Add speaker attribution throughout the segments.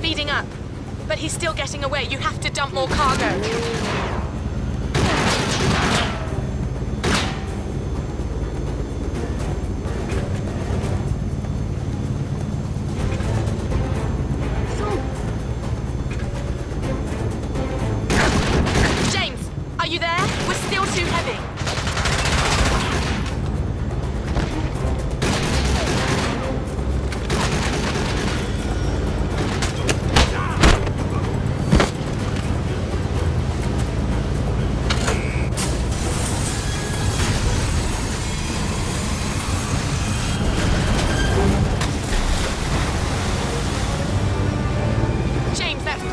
Speaker 1: speeding up. But he's still getting away. You have to dump more cargo. James, are you there? We're still too heavy.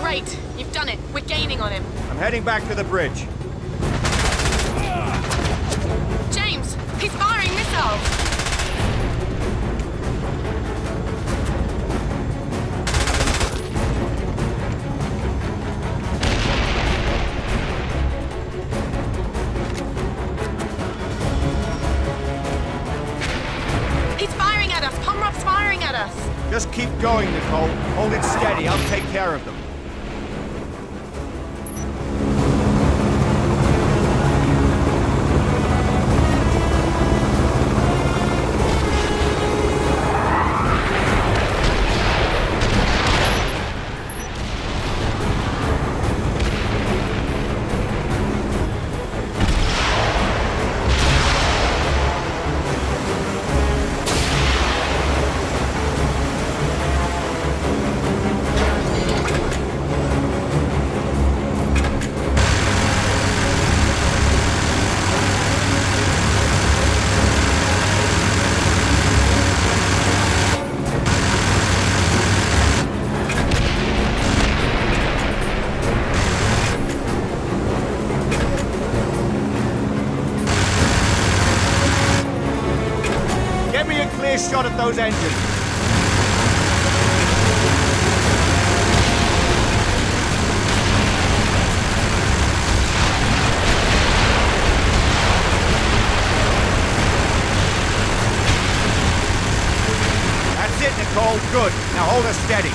Speaker 1: Great! You've done it. We're gaining on him.
Speaker 2: I'm heading back to the bridge.
Speaker 1: James! He's firing missiles! He's firing at us! Pomrov's firing at us!
Speaker 2: Just keep going, Nicole. Hold it steady. I'll take care of them. Shot at those engines. That's it, Nicole. Good. Now hold her steady.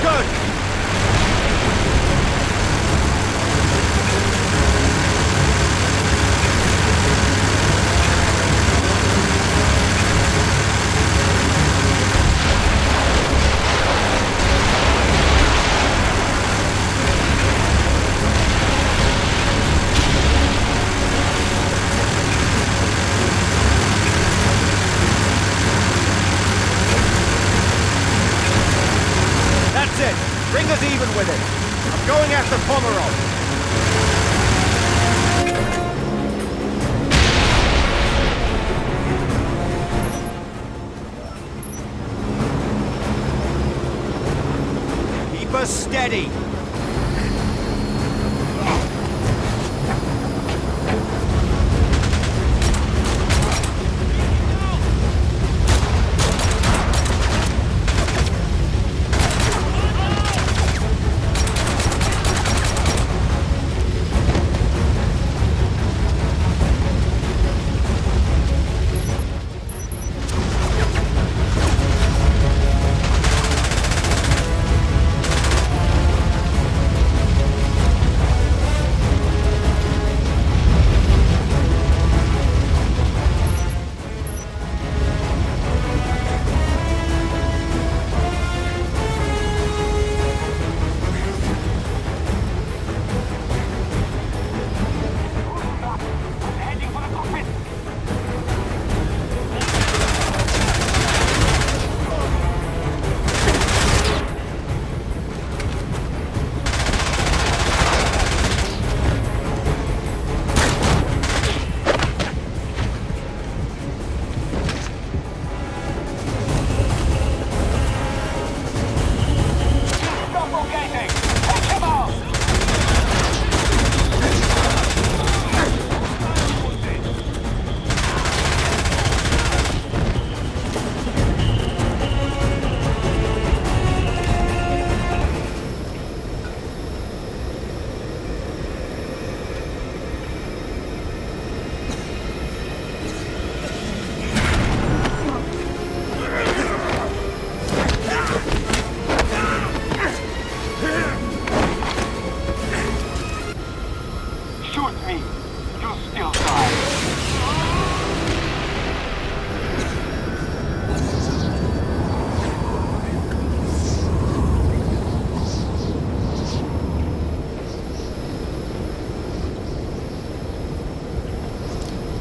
Speaker 2: Good! Bring us even with it. I'm going after Pomerov. Keep us steady.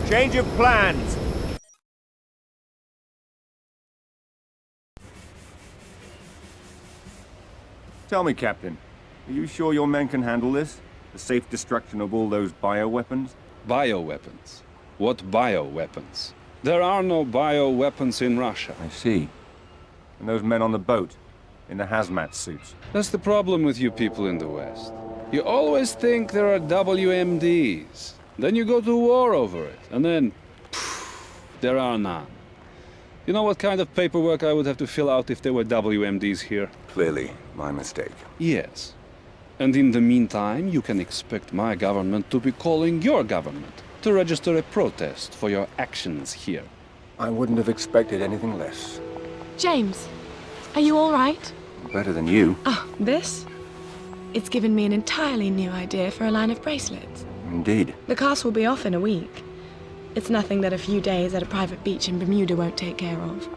Speaker 2: Change of plans. Tell me, Captain, are you sure your men can handle this? The safe destruction of all those bioweapons?
Speaker 3: Bioweapons? What bioweapons? There are no bioweapons in Russia.
Speaker 2: I see. And those men on the boat, in the hazmat suits.
Speaker 3: That's the problem with you people in the West. You always think there are WMDs. Then you go to war over it, and then, there are none. You know what kind of paperwork I would have to fill out if there were WMDs here?
Speaker 4: Clearly, my mistake.
Speaker 3: Yes. And in the meantime, you can expect my government to be calling your government to register a protest for your actions here.
Speaker 4: I wouldn't have expected anything less.
Speaker 1: James, are you all right?
Speaker 4: Better than you.
Speaker 1: Oh, this? It's given me an entirely new idea for a line of bracelets.
Speaker 4: Indeed.
Speaker 1: The cast will be off in a week. It's nothing that a few days at a private beach in Bermuda won't take care of.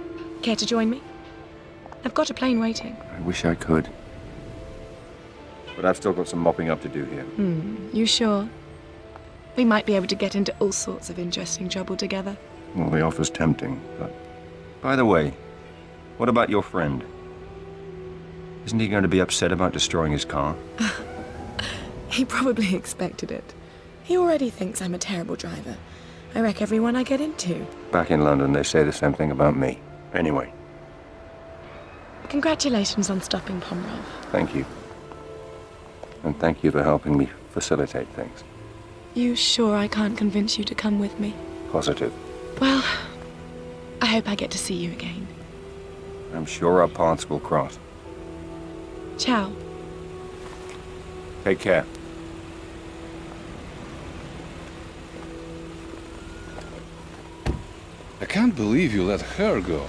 Speaker 1: Care to join me? I've got a plane waiting.
Speaker 4: I wish I could.
Speaker 2: But I've still got some mopping up to do here.
Speaker 1: You sure? We might be able to get into all sorts of interesting trouble together.
Speaker 4: Well, the offer's tempting, but... By the way, what about your friend? Isn't he going to be upset about destroying his car?
Speaker 1: He probably expected it. He already thinks I'm a terrible driver. I wreck everyone I get into.
Speaker 4: Back in London, they say the same thing about me. Anyway,
Speaker 1: Congratulations on stopping Pomerov.
Speaker 4: thank you. And thank you for helping me facilitate things.
Speaker 1: You sure I can't convince you to come with me?
Speaker 4: Positive.
Speaker 1: Well, I hope I get to see you again.
Speaker 4: I'm sure our paths will cross.
Speaker 1: Ciao.
Speaker 4: Take care.
Speaker 3: I can't believe you let her go.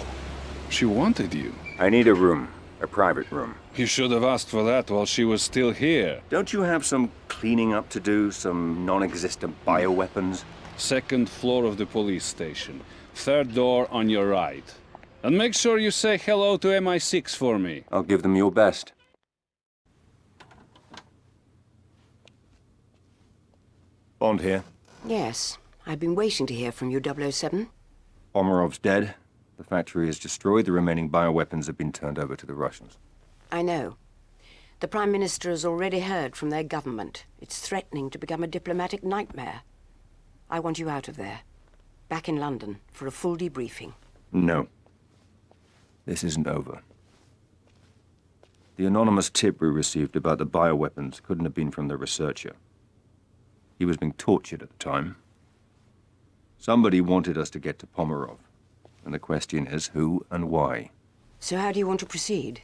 Speaker 3: She wanted you.
Speaker 4: I need a room. A private room.
Speaker 3: You should have asked for that while she was still here.
Speaker 4: Don't you have some cleaning up to do? Some non-existent bioweapons?
Speaker 3: Second floor of the police station. Third door on your right. And make sure you say hello to MI6 for me.
Speaker 4: I'll give them your best.
Speaker 2: Bond here.
Speaker 5: Yes, I've been waiting to hear from you, 007.
Speaker 4: Pomerov's dead. The factory is destroyed. The remaining bioweapons have been turned over to the Russians.
Speaker 5: I know. The Prime Minister has already heard from their government. It's threatening to become a diplomatic nightmare. I want you out of there. Back in London for a full debriefing.
Speaker 4: No. This isn't over. The anonymous tip we received about the bioweapons couldn't have been from the researcher. He was being tortured at the time. Somebody wanted us to get to Pomerov. And the question is, who and why?
Speaker 5: So how do you want to proceed?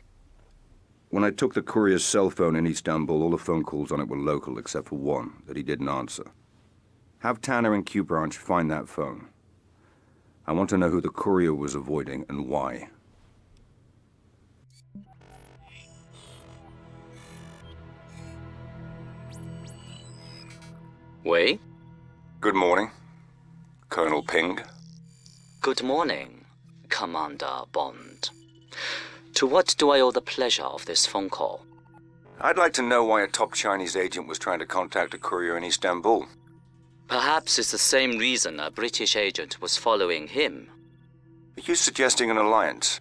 Speaker 4: When I took the courier's cell phone in Istanbul, all the phone calls on it were local except for one that he didn't answer. Have Tanner and Q Branch find that phone. I want to know who the courier was avoiding and why.
Speaker 6: Wei?
Speaker 4: Good morning, Colonel Ping.
Speaker 6: Good morning, Commander Bond. To what do I owe the pleasure of this phone call?
Speaker 4: I'd like to know why a top Chinese agent was trying to contact a courier in Istanbul.
Speaker 6: Perhaps it's the same reason a British agent was following him.
Speaker 4: Are you suggesting an alliance?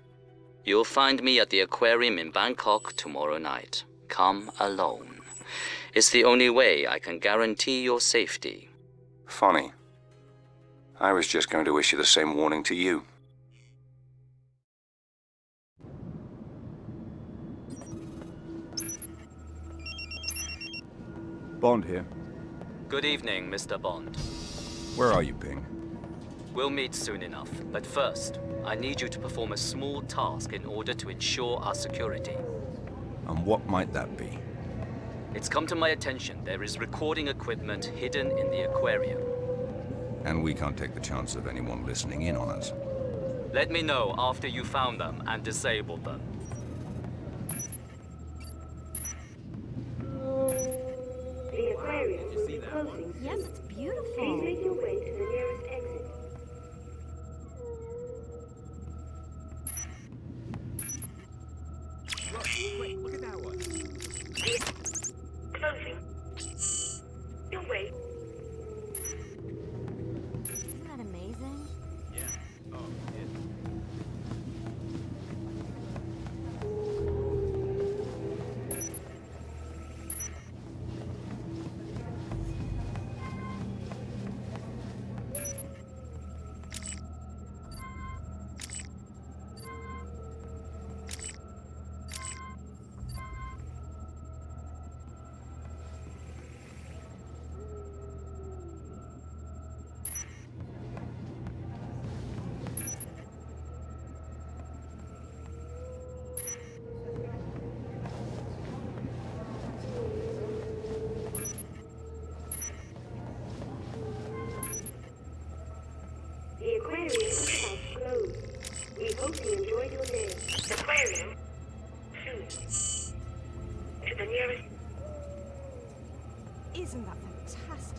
Speaker 6: You'll find me at the aquarium in Bangkok tomorrow night. Come alone. It's the only way I can guarantee your safety.
Speaker 4: Funny. I was just going to issue the same warning to you.
Speaker 2: Bond here.
Speaker 6: Good evening, Mr. Bond.
Speaker 4: Where are you, Ping?
Speaker 6: We'll meet soon enough, but first, I need you to perform a small task in order to ensure our security.
Speaker 4: And what might that be?
Speaker 6: It's come to my attention there is recording equipment hidden in the aquarium.
Speaker 4: And we can't take the chance of anyone listening in on us.
Speaker 6: Let me know after you found them and disabled them.
Speaker 7: The aquarium will be closing soon.
Speaker 8: Yes, it's beautiful.
Speaker 7: Please make your way to the nearest exit.
Speaker 2: Look at that one.
Speaker 7: Closing. Your way. aquarium is about to close. We hope you enjoyed your day. Aquarium? Soon. To the nearest...
Speaker 8: Isn't that fantastic?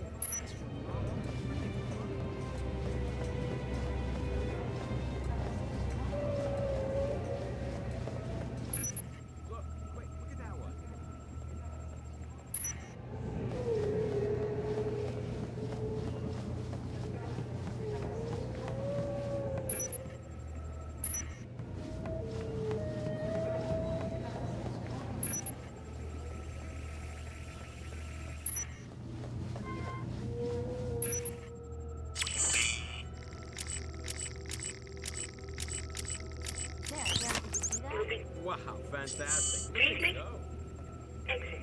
Speaker 9: Wow, fantastic.
Speaker 7: Please make... Exit.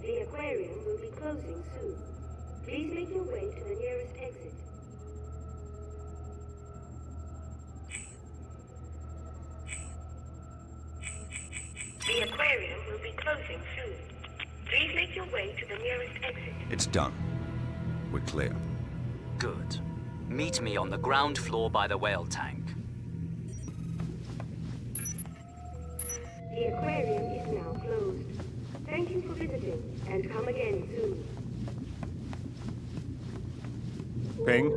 Speaker 7: The aquarium will be closing soon. Please make your way to the nearest exit. The aquarium will be closing soon. Please make your way to the nearest exit.
Speaker 4: It's done. We're clear.
Speaker 6: Good. Meet me on the ground floor by the whale tank.
Speaker 7: The aquarium is now closed. Thank you for visiting, and come again soon.
Speaker 2: Ping?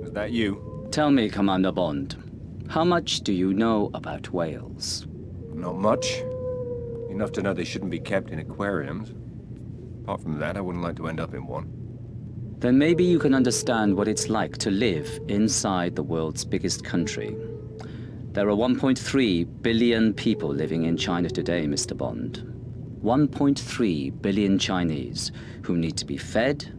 Speaker 2: Is that you?
Speaker 6: Tell me, Commander Bond, how much do you know about whales?
Speaker 4: Not much. Enough to know they shouldn't be kept in aquariums. Apart from that, I wouldn't like to end up in one.
Speaker 6: Then maybe you can understand what it's like to live inside the world's biggest country. There are 1.3 billion people living in China today, Mr. Bond. 1.3 billion Chinese who need to be fed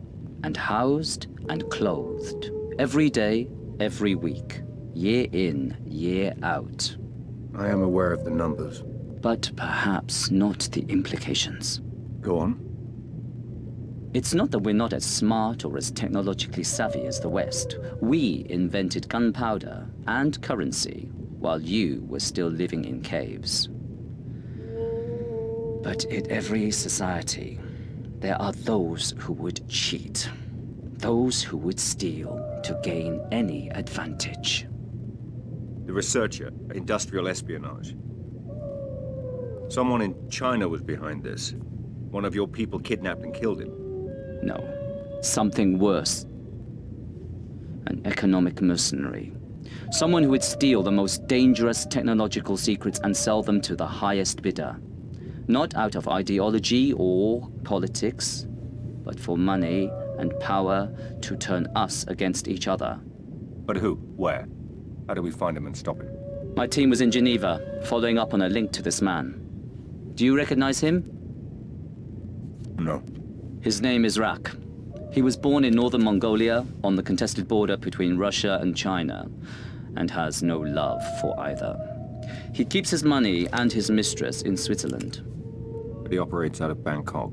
Speaker 6: and housed and clothed every day, every week, year in, year out.
Speaker 4: I am aware of the numbers.
Speaker 6: But perhaps not the implications.
Speaker 4: Go on.
Speaker 6: It's not that we're not as smart or as technologically savvy as the West. We invented gunpowder and currency while you were still living in caves. But in every society, there are those who would cheat. Those who would steal to gain any advantage.
Speaker 2: The researcher, industrial espionage. Someone in China was behind this. One of your people kidnapped and killed him.
Speaker 6: No, something worse. An economic mercenary. Someone who would steal the most dangerous technological secrets and sell them to the highest bidder. Not out of ideology or politics, but for money and power to turn us against each other.
Speaker 2: But who? Where? How do we find him and stop him?
Speaker 6: My team was in Geneva, following up on a link to this man. Do you recognize him?
Speaker 4: No.
Speaker 6: His name is Rak. He was born in northern Mongolia, on the contested border between Russia and China, and has no love for either. He keeps his money and his mistress in Switzerland.
Speaker 2: But he operates out of Bangkok.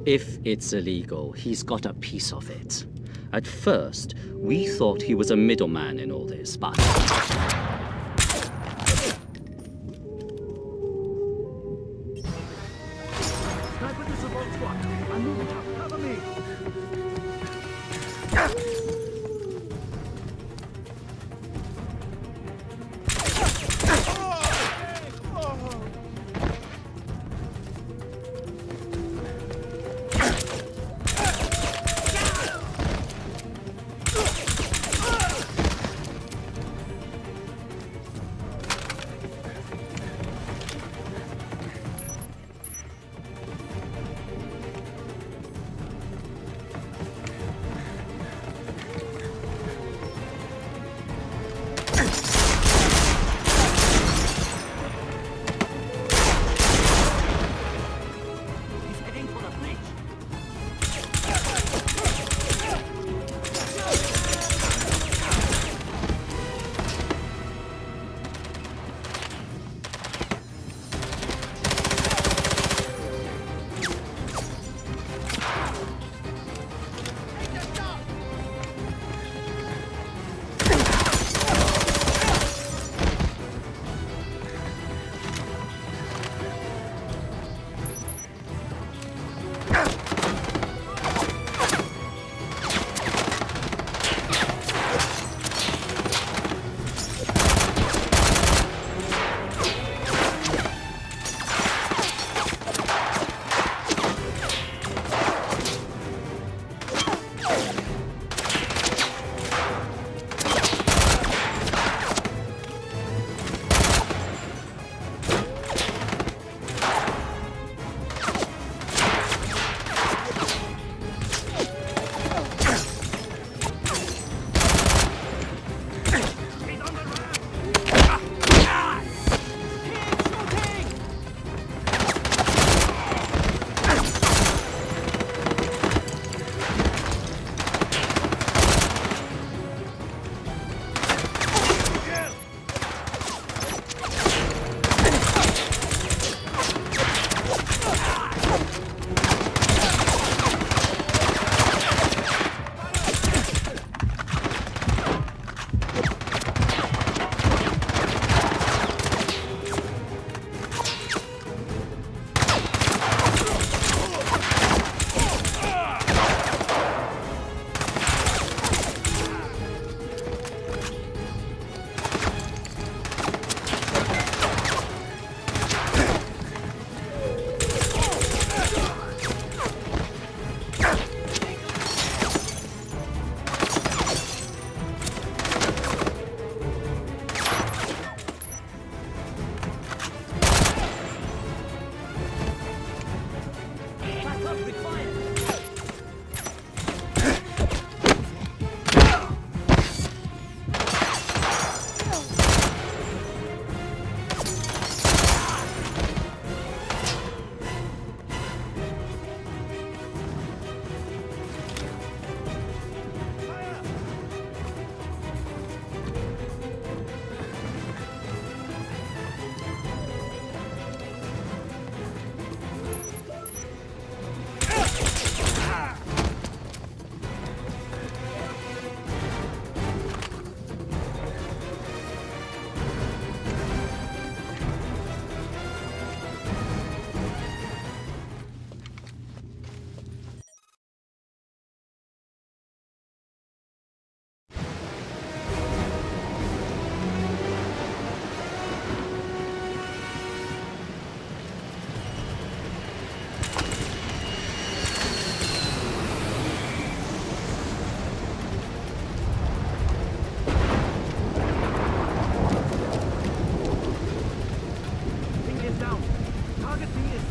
Speaker 6: If it's illegal, he's got a piece of it. At first, we thought he was a middleman in all this, but...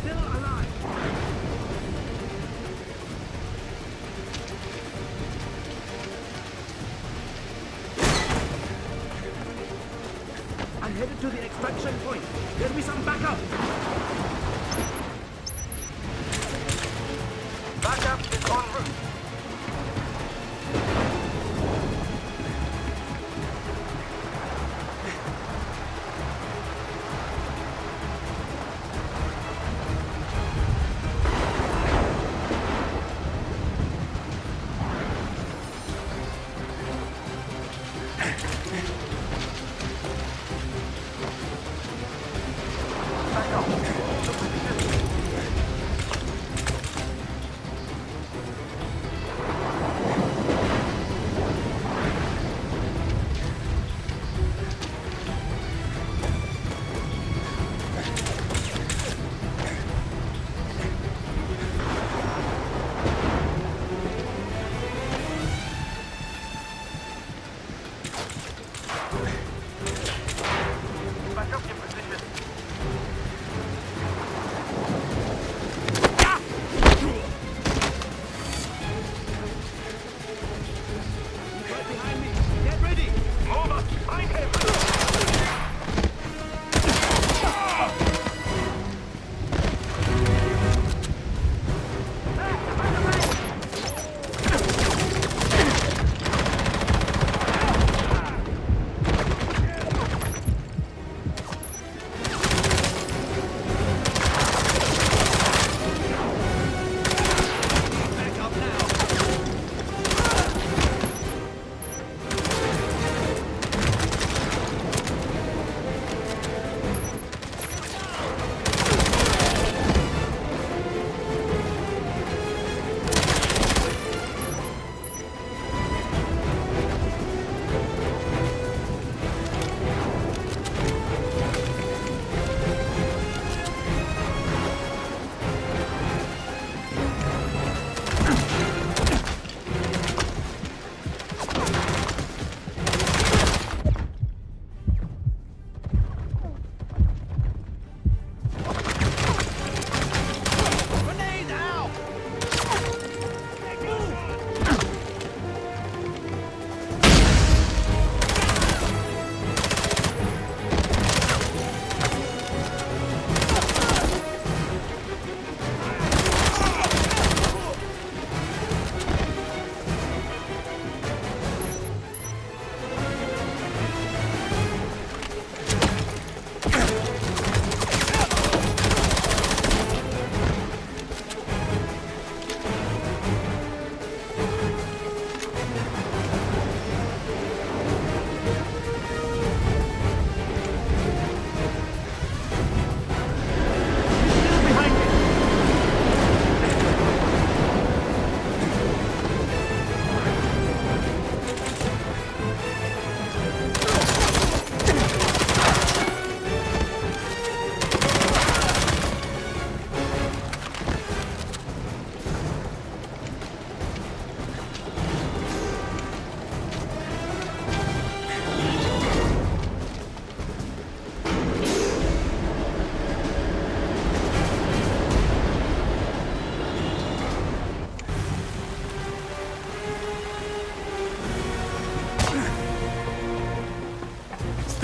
Speaker 9: Still alive. I'm headed to the extraction point. There'll be some backup. Backup is en route.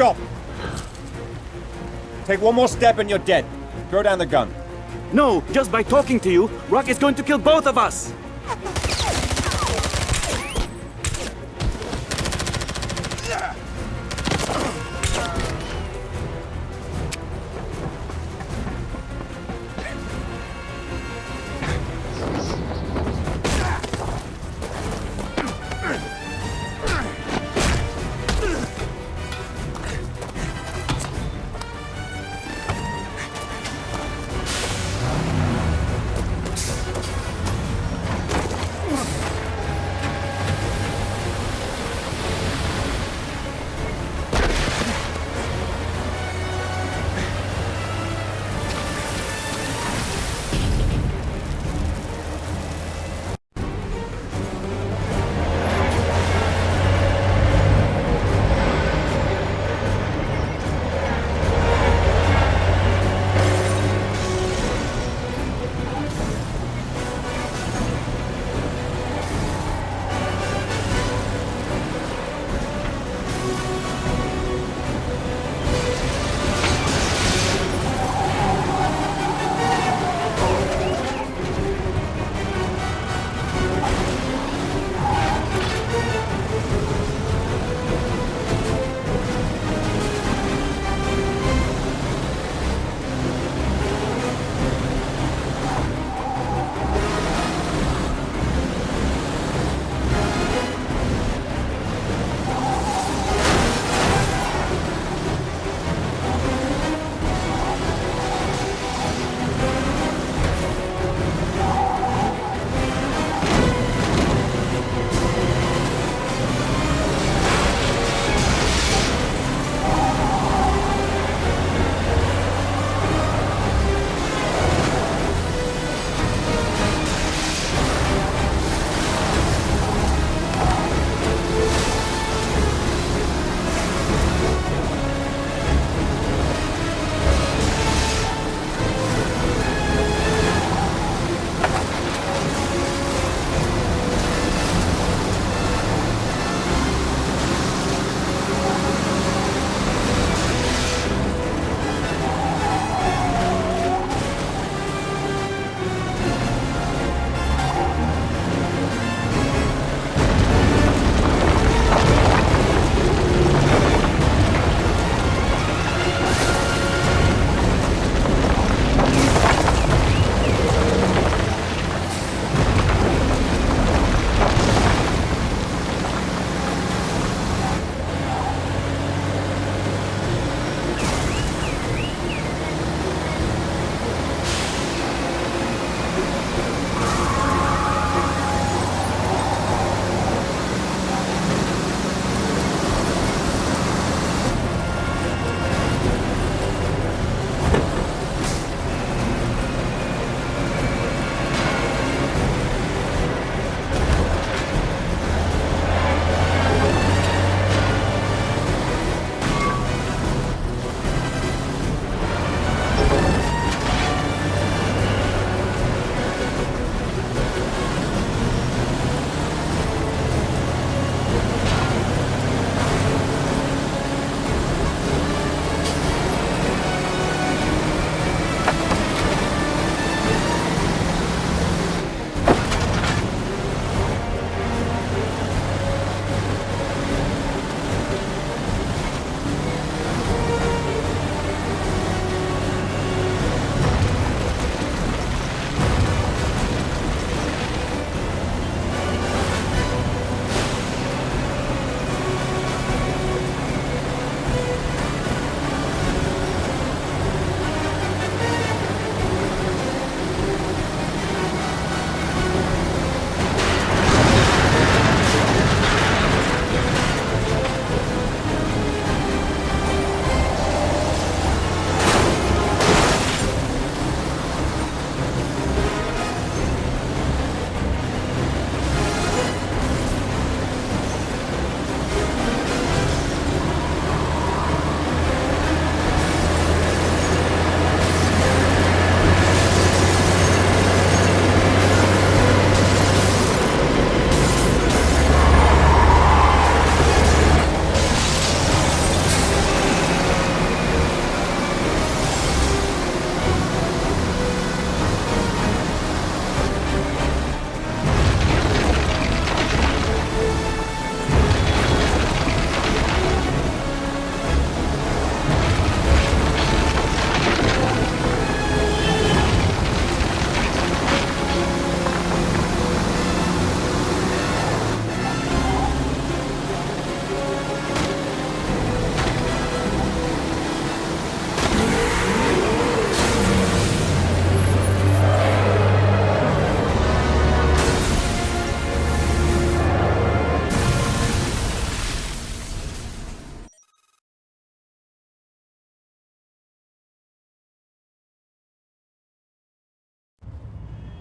Speaker 2: Stop! Take one more step and you're dead. Throw down the gun.
Speaker 9: No, just by talking to you, Rock is going to kill both of us.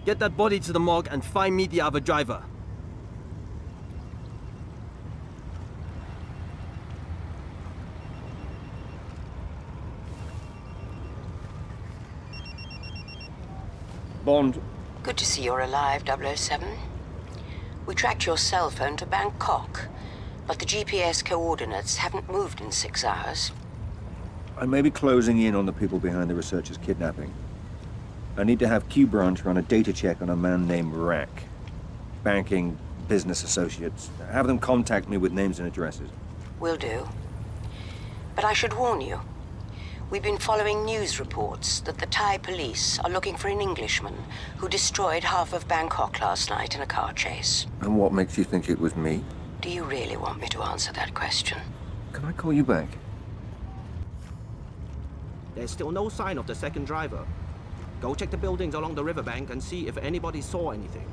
Speaker 8: Get that body to the morgue and find me the other driver.
Speaker 2: Bond,
Speaker 5: Good to see you're alive, 007. We tracked your cell phone to Bangkok, but the GPS coordinates haven't moved in 6 hours.
Speaker 4: I may be closing in on the people behind the researcher's kidnapping. I need to have Q Branch run a data check on a man named Rack. Banking, business associates. Have them contact me with names and addresses.
Speaker 5: Will do. But I should warn you. We've been following news reports that the Thai police are looking for an Englishman who destroyed half of Bangkok last night in a car chase.
Speaker 4: And what makes you think it was me?
Speaker 5: Do you really want me to answer that question?
Speaker 4: Can I call you back?
Speaker 8: There's still no sign of the second driver. Go check the buildings along the riverbank and see if anybody saw anything.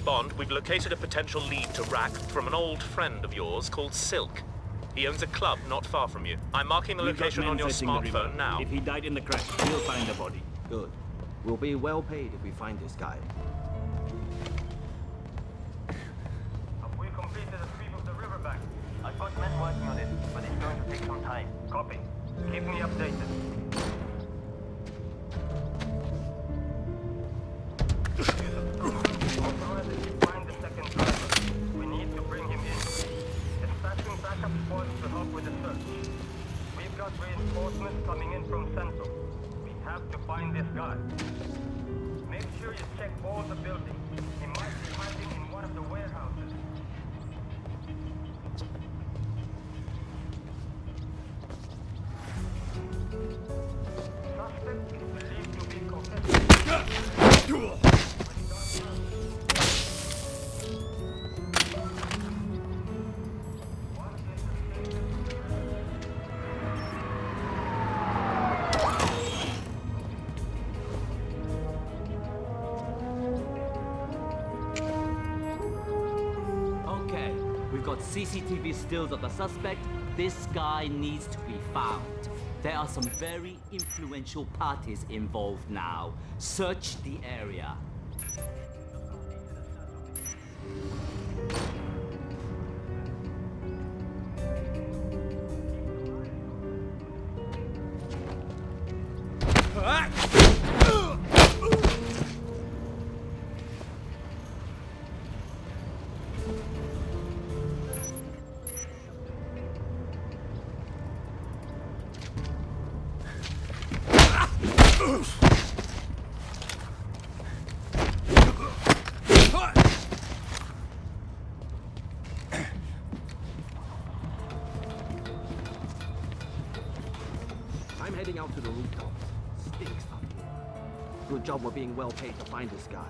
Speaker 10: Bond, we've located a potential lead to Rack from an old friend of yours called Silk. He owns a club not far from you. I'm marking the location on your smartphone now.
Speaker 9: If he died in the crash, we'll find the body.
Speaker 8: Good. We'll be well paid if we find this guy.
Speaker 11: We completed a sweep of the riverbank. I've got men working on it, but it's going to take some time. Copy. Keep me updated. Find the second driver. We need to bring him in. Dispatching backup squads to help with the search. We've got reinforcements coming in from Central. We have to find this guy. Make sure you check all the buildings. He might be hiding in one of the warehouses. Suspect is believed to be Caucasian.
Speaker 12: Okay, we've got CCTV stills of the suspect. This guy needs to be found. There are some very influential parties involved now. Search the area.
Speaker 8: I'm heading out to the rooftop. Stinks up here. Good job we're being well paid to find this guy.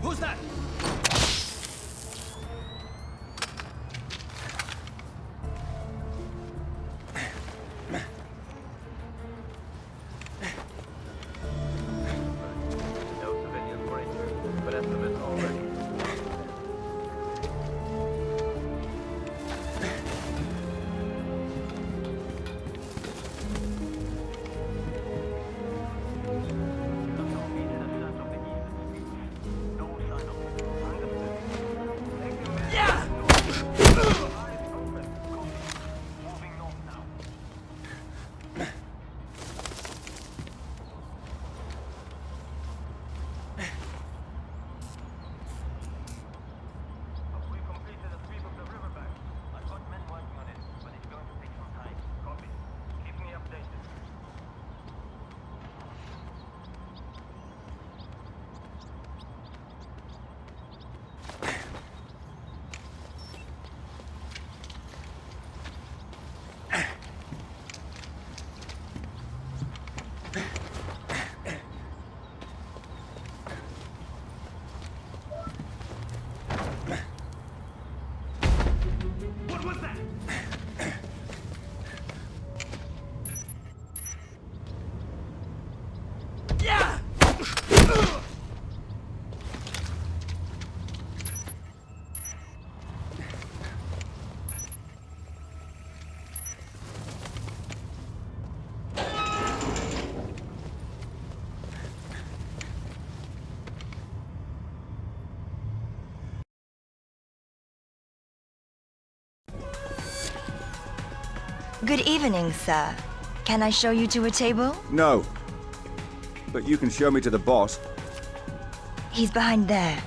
Speaker 8: Who's that?
Speaker 11: No civilians were injured, but estimates already. The completed a search of the east. No sign of
Speaker 13: Good evening, sir. Can I show you to a table?
Speaker 2: No. But you can show me to the boss.
Speaker 13: He's behind there.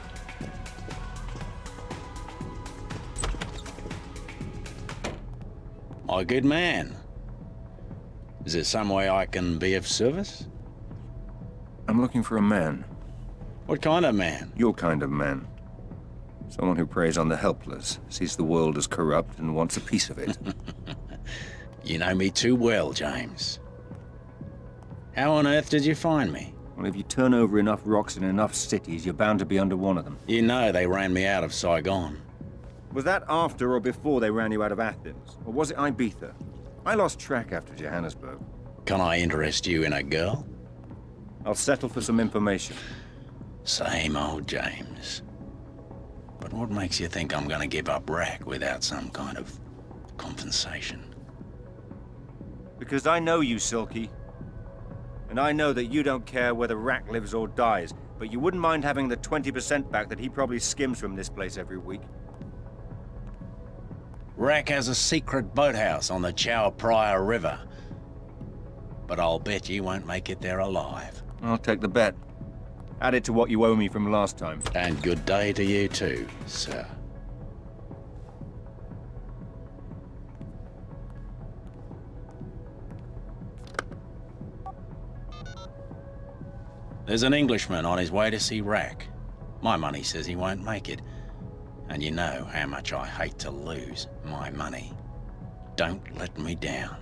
Speaker 14: My good man. Is there some way I can be of service?
Speaker 4: I'm looking for a man.
Speaker 14: What kind of man?
Speaker 4: Your kind of man. Someone who preys on the helpless, sees the world as corrupt, and wants a piece of it.
Speaker 14: You know me too well, James. How on earth did you find me?
Speaker 4: Well, if you turn over enough rocks in enough cities, you're bound to be under one of them.
Speaker 14: You know they ran me out of Saigon.
Speaker 2: Was that after or before they ran you out of Athens? Or was it Ibiza? I lost track after Johannesburg.
Speaker 14: Can I interest you in a girl?
Speaker 2: I'll settle for some information.
Speaker 14: Same old James. But what makes you think I'm gonna give up Rack without some kind of compensation?
Speaker 2: Because I know you, Silky. And I know that you don't care whether Rack lives or dies, but you wouldn't mind having the 20% back that he probably skims from this place every week.
Speaker 14: Rack has a secret boathouse on the Chow Prior River. But I'll bet you won't make it there alive.
Speaker 4: I'll take the bet.
Speaker 2: Add it to what you owe me from last time.
Speaker 14: And good day to you too, sir. There's an Englishman on his way to see Rack. My money says he won't make it. And you know how much I hate to lose my money. Don't let me down.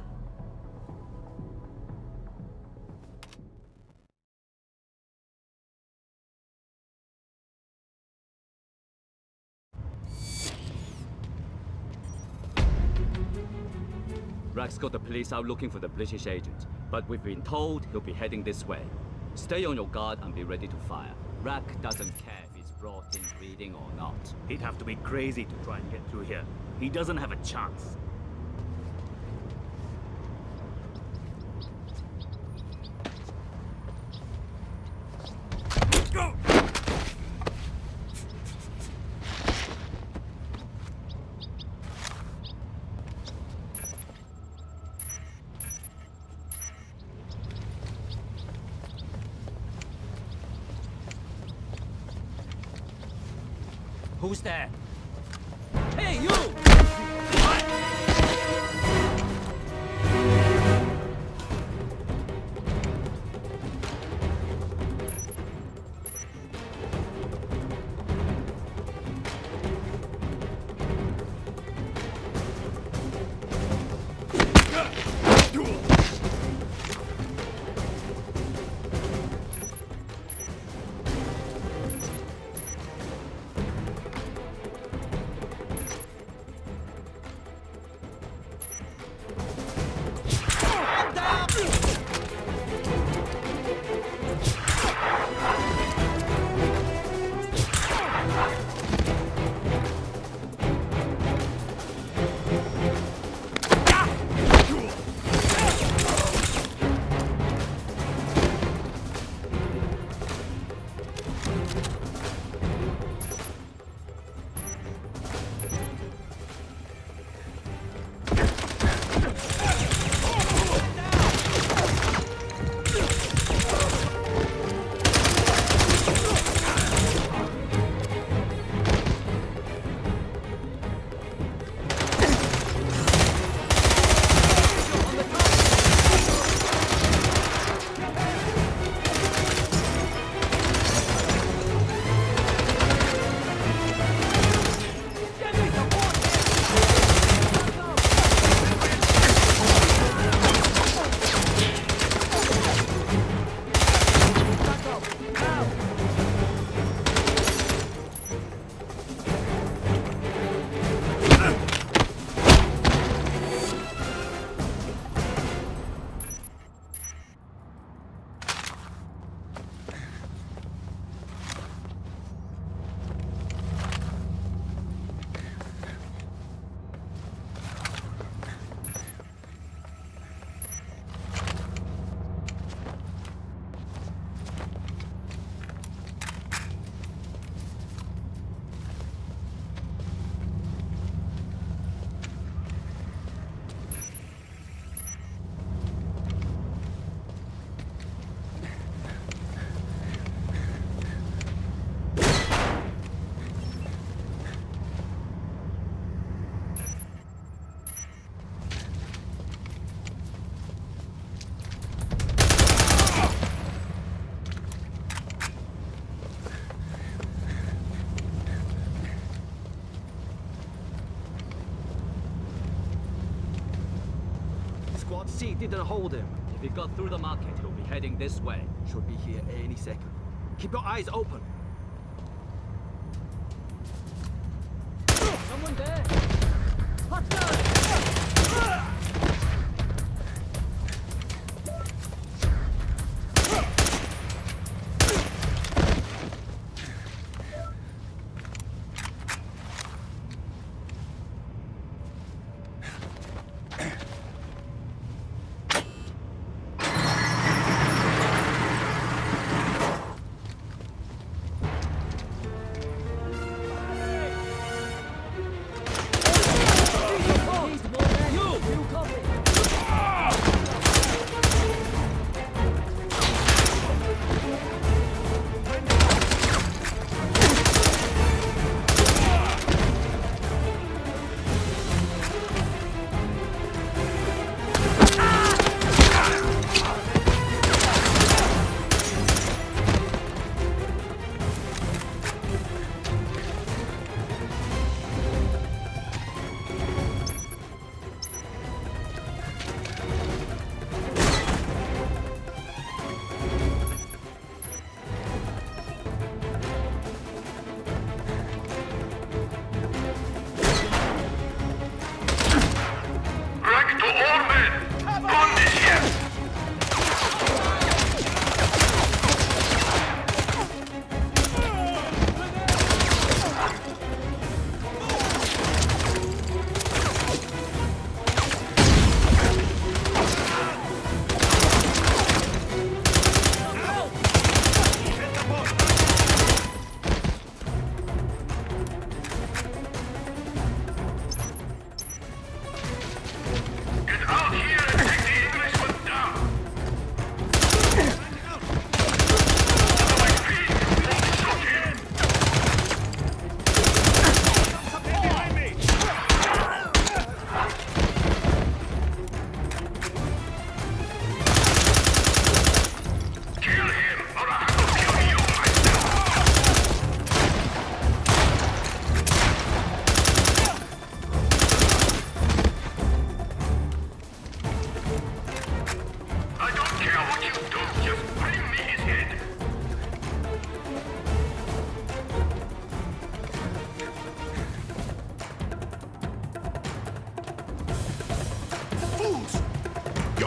Speaker 12: Rack's got the police out looking for the British agent, but we've been told he'll be heading this way. Stay on your guard and be ready to fire. Rack doesn't care if he's brought in breeding or not.
Speaker 9: He'd have to be crazy to try and get through here. He doesn't have a chance.
Speaker 12: Who's there? Hey, you!
Speaker 8: seat didn't hold him.
Speaker 12: If he got through the market, he'll be heading this way.
Speaker 8: Should be here any second. Keep your eyes open.
Speaker 12: Someone there! Hostile!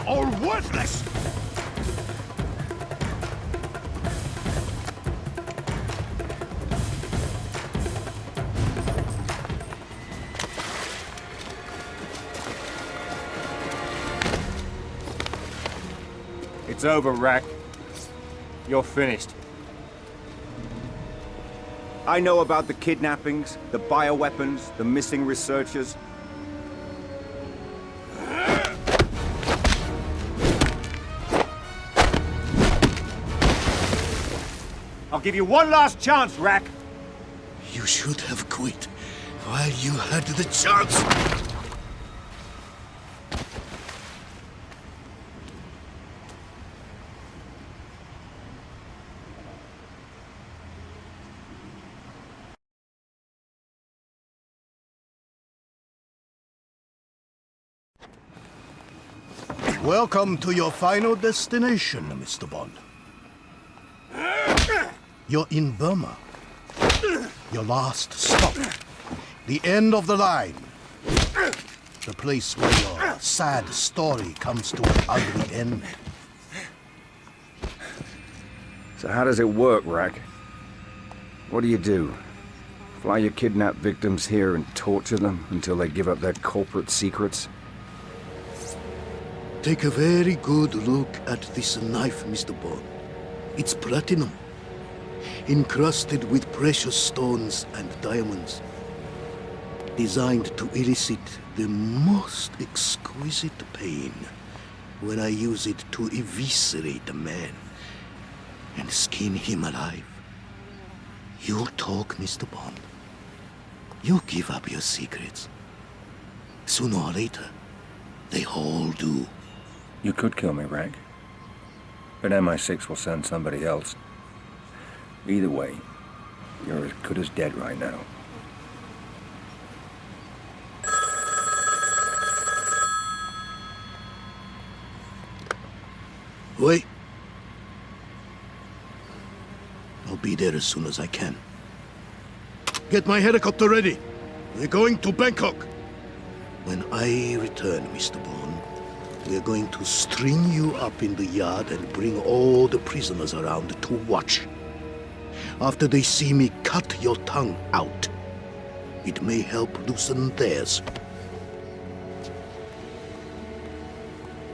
Speaker 15: all worthless!
Speaker 2: It's over, Rack. You're finished. I know about the kidnappings, the bioweapons, the missing researchers. I'll give you one last chance, Rack.
Speaker 15: You should have quit while you had the chance. Welcome to your final destination, Mr. Bond. You're in Burma. Your last stop. The end of the line. The place where your sad story comes to an ugly end.
Speaker 4: So how does it work, Rack? What do? Fly your kidnapped victims here and torture them until they give up their corporate secrets?
Speaker 15: Take a very good look at this knife, Mr. Bond. It's platinum, encrusted with precious stones and diamonds, designed to elicit the most exquisite pain when I use it to eviscerate a man and skin him alive. You talk, Mr. Bond. You give up your secrets. Sooner or later, they all do.
Speaker 4: You could kill me, Rack. But MI6 will send somebody else. Either way, you're as good as dead right now.
Speaker 15: Wait. I'll be there as soon as I can. Get my helicopter ready. We're going to Bangkok. When I return, Mr. Bond, we're going to string you up in the yard and bring all the prisoners around to watch. After they see me cut your tongue out, it may help loosen theirs.